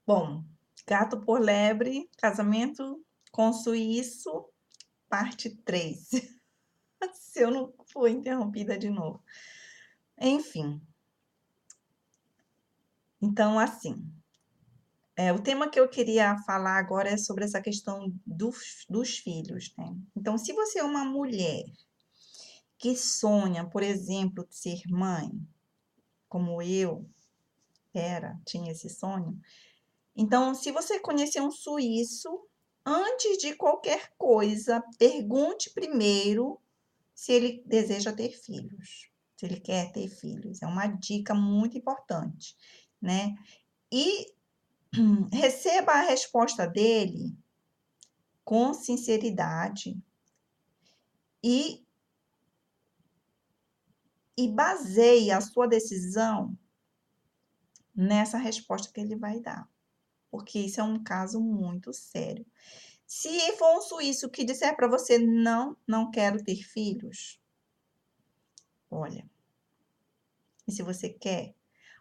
Bom, gato por lebre, casamento com suíço, parte 3. Se eu não for interrompida de novo. Enfim, então assim, o tema que eu queria falar agora é sobre essa questão dos filhos, né? Então, se você é uma mulher que sonha, por exemplo, de ser mãe, como eu tinha esse sonho, então, se você conhecer um suíço, antes de qualquer coisa, pergunte primeiro se ele deseja ter filhos, se ele quer ter filhos. É uma dica muito importante, né? E receba a resposta dele com sinceridade e, e baseie a sua decisão nessa resposta que ele vai dar, porque isso é um caso muito sério. Se for um suíço que disser para você não quero ter filhos, olha, e se você quer,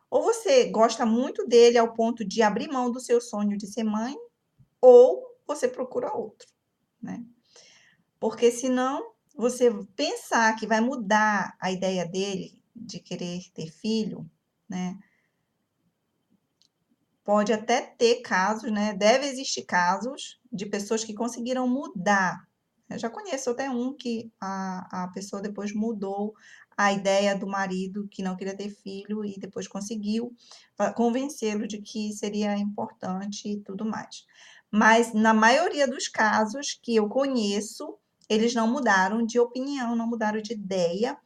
ou você gosta muito dele ao ponto de abrir mão do seu sonho de ser mãe, ou você procura outro, né? Porque senão você pensar que vai mudar a ideia dele de querer ter filho, né? Pode até ter casos, né? Deve existir casos de pessoas que conseguiram mudar. Eu já conheço até um que a pessoa depois mudou a ideia do marido que não queria ter filho e depois conseguiu convencê-lo de que seria importante e tudo mais. Mas na maioria dos casos que eu conheço, eles não mudaram de opinião, não mudaram de ideia,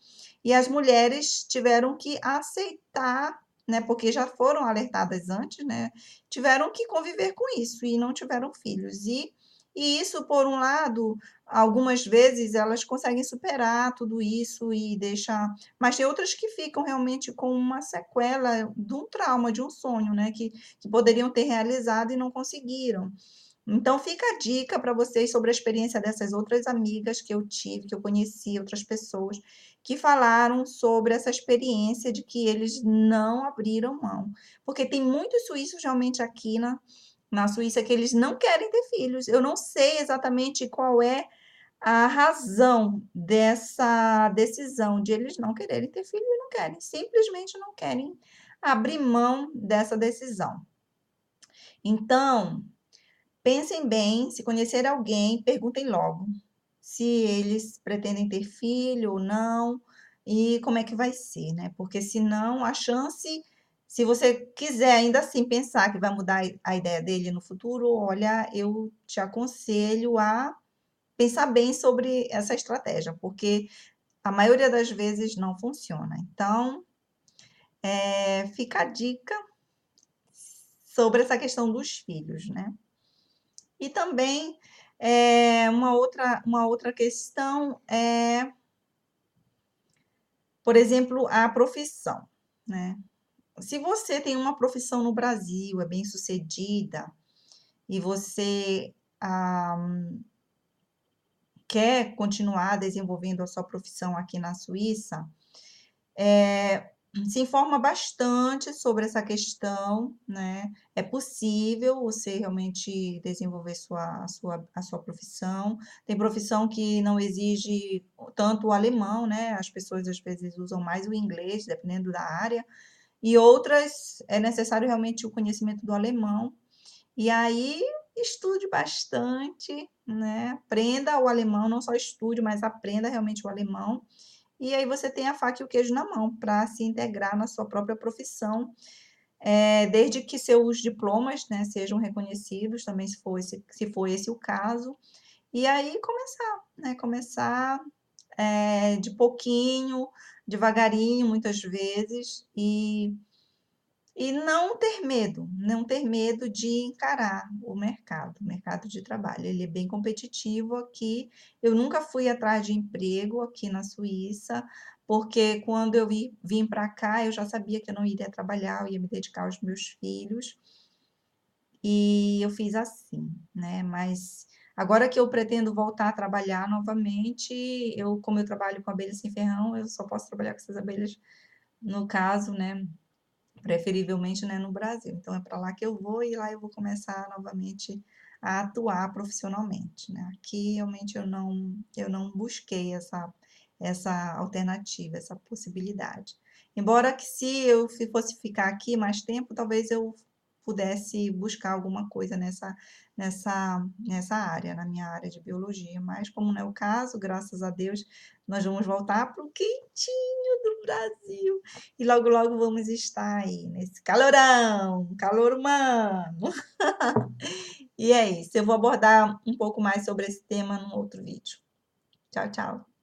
e as mulheres tiveram que aceitar, né, porque já foram alertadas antes, né, tiveram que conviver com isso e não tiveram filhos. E isso, por um lado, algumas vezes elas conseguem superar tudo isso e deixar. Mas tem outras que ficam realmente com uma sequela de um trauma, de um sonho, né, que poderiam ter realizado e não conseguiram. Então, fica a dica para vocês sobre a experiência dessas outras amigas que eu tive, que eu conheci, outras pessoas que falaram sobre essa experiência de que eles não abriram mão. Porque tem muitos suíços realmente aqui na Suíça que eles não querem ter filhos. Eu não sei exatamente qual é a razão dessa decisão de eles não quererem ter filho e não querem, simplesmente não querem abrir mão dessa decisão. Então, pensem bem, se conhecer alguém, perguntem logo se eles pretendem ter filho ou não e como é que vai ser, né? Porque senão a chance, se você quiser ainda assim pensar que vai mudar a ideia dele no futuro, olha, eu te aconselho a pensar bem sobre essa estratégia, porque a maioria das vezes não funciona. Então, fica a dica sobre essa questão dos filhos, né? E também uma outra questão é, por exemplo, a profissão, né? Se você tem uma profissão no Brasil, é bem-sucedida, e você quer continuar desenvolvendo a sua profissão aqui na Suíça, se informa bastante sobre essa questão, né? É possível você realmente desenvolver a sua profissão. Tem profissão que não exige tanto o alemão, né? As pessoas às vezes usam mais o inglês, dependendo da área, e outras é necessário realmente o conhecimento do alemão. E aí estude bastante, né? Aprenda o alemão, não só estude, mas aprenda realmente o alemão. E aí você tem a faca e o queijo na mão para se integrar na sua própria profissão, desde que seus diplomas, né, sejam reconhecidos, também se for esse o caso. E aí começar, né? Começar de pouquinho, devagarinho, muitas vezes, e não ter medo de encarar o mercado de trabalho. Ele é bem competitivo aqui. Eu nunca fui atrás de emprego aqui na Suíça, porque quando eu vim para cá, eu já sabia que eu não iria trabalhar, eu ia me dedicar aos meus filhos, e eu fiz assim, né? Mas agora que eu pretendo voltar a trabalhar novamente, como eu trabalho com abelhas sem ferrão, eu só posso trabalhar com essas abelhas, no caso, né? preferivelmente, né, no Brasil. Então é para lá que eu vou e lá eu vou começar novamente a atuar profissionalmente, né? Aqui realmente eu não busquei essa alternativa, essa possibilidade. Embora que se eu fosse ficar aqui mais tempo, talvez eu pudesse buscar alguma coisa nessa área, na minha área de biologia, mas como não é o caso, graças a Deus, nós vamos voltar para o quentinho do Brasil. E logo, logo vamos estar aí nesse calorão, calor humano. E é isso. Eu vou abordar um pouco mais sobre esse tema num outro vídeo. Tchau, tchau.